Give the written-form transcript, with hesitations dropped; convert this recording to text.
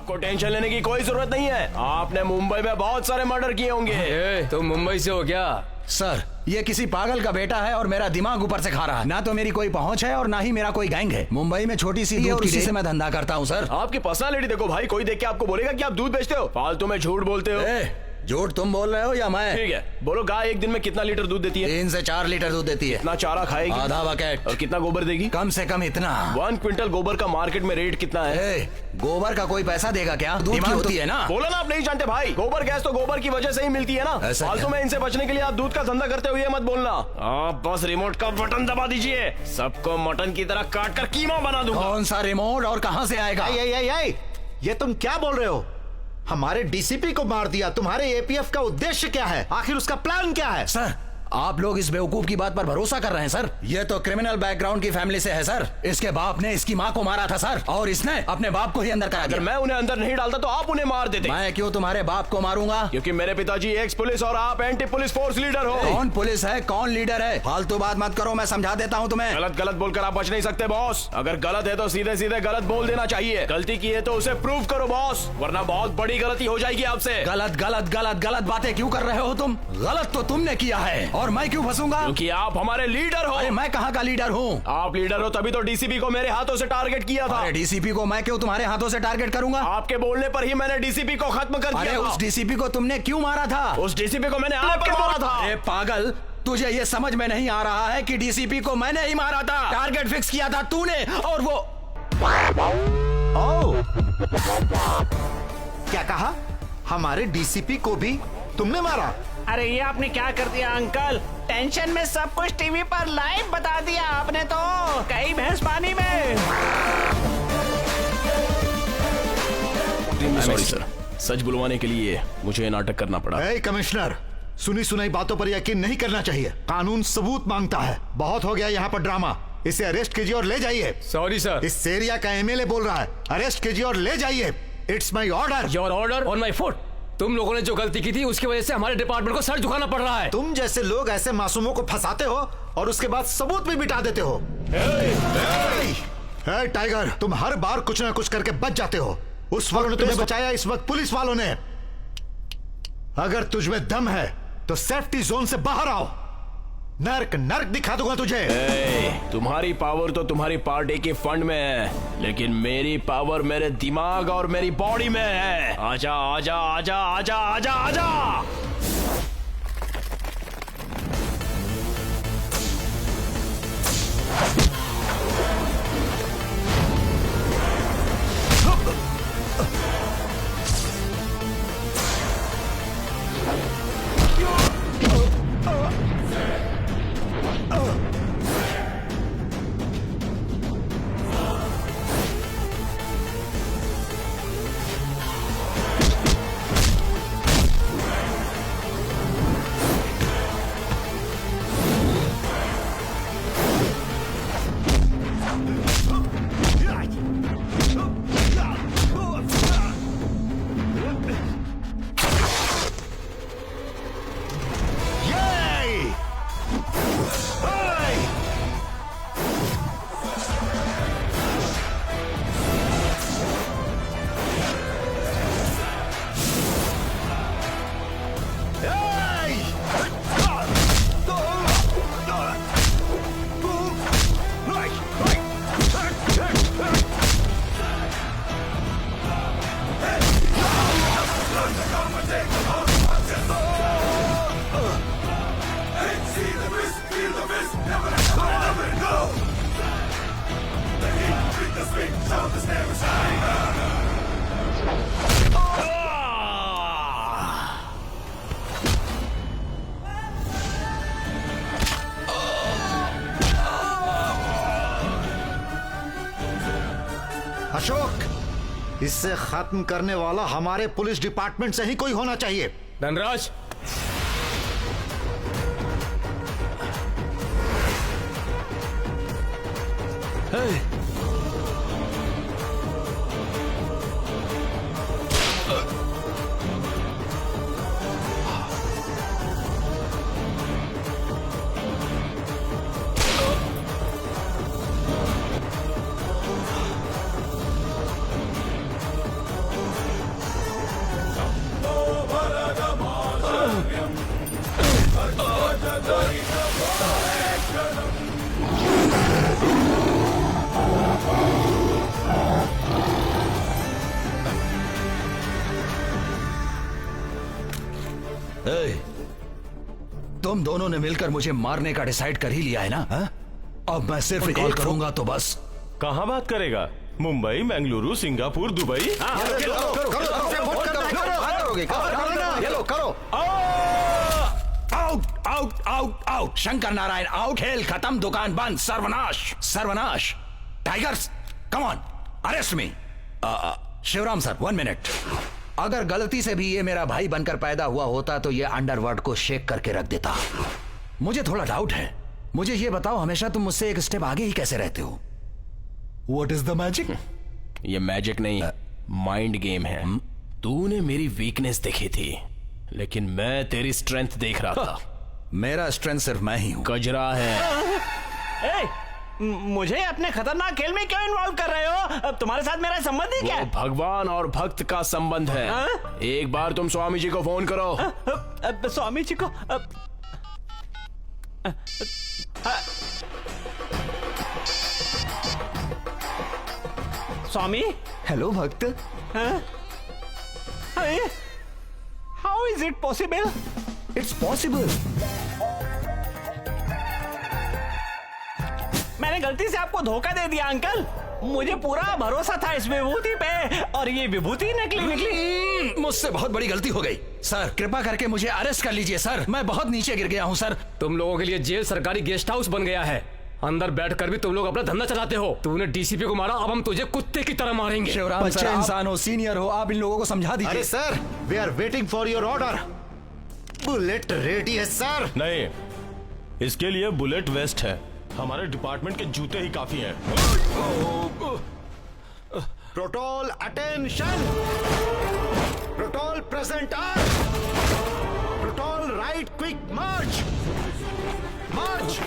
आपको टेंशन लेने की कोई जरूरत नहीं है। आपने मुंबई में बहुत सारे मर्डर किए होंगे। तुम मुंबई से हो क्या? सर, ये किसी पागल का बेटा है और मेरा दिमाग ऊपर से खा रहा है। ना तो मेरी कोई पहुंच है और ना ही मेरा कोई गैंग है। मुंबई में छोटी सी दूध की से मैं धंधा करता हूँ सर। आपकी पर्सनालिटी देखो भाई, कोई देख के आपको बोलेगा कि आप दूध बेचते हो। फालतू में झूठ बोलते हो। झूठ तुम बोल रहे हो या मैं? ठीक है, बोलो गाय एक दिन में कितना लीटर दूध देती है? 3 से 4 लीटर दूध देती है। कितना चारा खाएगी? आधा बकेट। और कितना गोबर देगी? कम से कम इतना। 1 क्विंटल गोबर का मार्केट में रेट कितना है? गोबर का कोई पैसा देगा क्या? दूध की होती है ना। बोलो ना, आप नहीं जानते भाई। गोबर गैस तो गोबर की वजह से ही मिलती है ना। फालतू में इनसे बचने के लिए आप दूध का धंधा करते हुए मत बोलना। आप बस रिमोट का बटन दबा दीजिए, सबको मटन की तरह काट कर कीमा बना दूंगा। कौन सा रिमोट और कहाँ से आएगा? ये तुम क्या बोल रहे हो? हमारे डीसीपी को मार दिया। तुम्हारे एपीएफ का उद्देश्य क्या है? आखिर उसका प्लान क्या है? सर, आप लोग इस बेवकूफ की बात पर भरोसा कर रहे हैं सर। ये तो क्रिमिनल बैकग्राउंड की फैमिली से है सर। इसके बाप ने इसकी माँ को मारा था सर, और इसने अपने बाप को ही अंदर करा दिया। अगर मैं उन्हें अंदर नहीं डालता तो आप उन्हें मार देते। मैं क्यों तुम्हारे बाप को मारूंगा? क्योंकि मेरे पिताजी एक्स पुलिस और आप एंटी पुलिस फोर्स लीडर हो। कौन पुलिस है, कौन लीडर है? फालतू बात मत करो, मैं समझा देता हूँ तुम्हें। गलत गलत बोलकर आप बच नहीं सकते बॉस। अगर गलत है तो सीधे सीधे गलत बोल देना चाहिए। गलती की है तो उसे प्रूव करो बॉस, वरना बहुत बड़ी गलती हो जाएगी आपसे। गलत गलत गलत गलत बातें क्यों कर रहे हो तुम? गलत तो तुमने किया है और मैं क्यों फंसूंगा? क्योंकि आप हमारे लीडर हो। अरे मैं कहाँ का लीडर हूँ? आप लीडर हो तभी तो डीसीपी को मेरे हाथों से टारगेट किया था। अरे डीसीपी को मैं क्यों तुम्हारे हाथों से टारगेट करूंगा? आपके बोलने पर ही मैंने डीसीपी को खत्म कर दिया। अरे उस डीसीपी को तुमने क्यों मारा था? उस डीसीपी को मैंने आपके मारा था। अरे पागल, तुझे ये समझ में नहीं आ रहा है कि डीसीपी को मैंने ही मारा था। टारगेट फिक्स किया था तूने, और वो क्या कहा? हमारे डीसीपी को भी तुमने मारा? अरे ये आपने क्या कर दिया अंकल? टेंशन में सब कुछ टीवी पर लाइव बता दिया आपने तो। कई भैंस पानी में। सॉरी सर, सच बुलवाने के लिए मुझे नाटक करना पड़ा। कमिश्नर, सुनी सुनाई बातों पर यकीन नहीं करना चाहिए। कानून सबूत मांगता है। बहुत हो गया यहाँ पर ड्रामा। इसे अरेस्ट कीजिए और ले जाइए। Sorry sir. इस एरिया का एमएलए बोल रहा है। अरेस्ट कीजिए और ले जाइए। It's my order. Your order on my foot. तुम लोगों ने जो गलती की थी उसकी वजह से हमारे डिपार्टमेंट को सर झुकाना पड़ रहा है। तुम जैसे लोग ऐसे मासूमों को फंसाते हो और उसके बाद सबूत भी मिटा देते हो। टाइगर, तुम हर बार कुछ ना कुछ करके बच जाते हो। उस वालों ने तुम्हें बचाया, इस वक्त पुलिस वालों ने। अगर तुझमें दम है तो सेफ्टी जोन से बाहर आओ। नर्क नर्क दिखा दूंगा तुझे। तुम्हारी पावर तो तुम्हारी पार्टी के फंड में है, लेकिन मेरी पावर मेरे दिमाग और मेरी बॉडी में है। आजा आजा आजा आजा आजा आजा। अशोक, इससे खत्म करने वाला हमारे पुलिस डिपार्टमेंट से ही कोई होना चाहिए। धनराज, ए, तुम दोनों ने मिलकर मुझे मारने का डिसाइड कर ही लिया है ना? हा? अब मैं सिर्फ कॉल करूंगा तो बस। कहाँ बात करेगा? Mumbai, Bengaluru, Singapore, Dubai? Out out out out. Shankar Narayan out. खेल खत्म, दुकान बंद, सर्वनाश सर्वनाश। Tigers come on, arrest me. Shivram sir 1 minute. अगर गलती से भी ये मेरा भाई बनकर पैदा हुआ होता तो ये अंडरवर्ल्ड को शेक करके रख देता। मुझे थोड़ा डाउट है। मुझे ये बताओ, हमेशा तुम मुझसे एक स्टेप आगे ही कैसे रहते हो? What is the magic? ये मैजिक नहीं, माइंड गेम है। तूने मेरी वीकनेस देखी थी, लेकिन मैं तेरी स्ट्रेंथ देख रहा था। मेरा स्ट्रेंथ सिर्फ मैं ही हूं। गजरा है। ए, मुझे अपने खतरनाक खेल में क्यों इन्वॉल्व कर रहे हो? अब तुम्हारे साथ मेरा संबंध ही क्या वो है? भगवान और भक्त का संबंध है। एक बार तुम स्वामी जी को फोन करो। स्वामी जी को स्वामी, हेलो भक्त। How is it possible? It's possible. मैंने गलती से आपको धोखा दे दिया अंकल। मुझे पूरा भरोसा था इस विभूति पे, और ये विभूति निकली। मुझसे बहुत बड़ी गलती हो गई। सर कृपा करके मुझे अरेस्ट कर लीजिए सर, मैं बहुत नीचे गिर गया हूँ सर। तुम लोगों के लिए जेल सरकारी गेस्ट हाउस बन गया है। अंदर बैठकर भी तुम लोग अपना धंधा चलाते हो। तूने डीसीपी को मारा, अब हम तुझे कुत्ते की तरह मारेंगे। शिवराम सर, अच्छे इंसान हो, सीनियर हो, आप इन लोगों को समझा दीजिए। अरे sir, we are waiting for your order. Bullet ready है सर। नहीं, इसके लिए बुलेट वेस्ट है। हमारे डिपार्टमेंट के जूते ही काफी हैं। Platoon attention. Platoon present arm. Platoon right quick march. मार्च।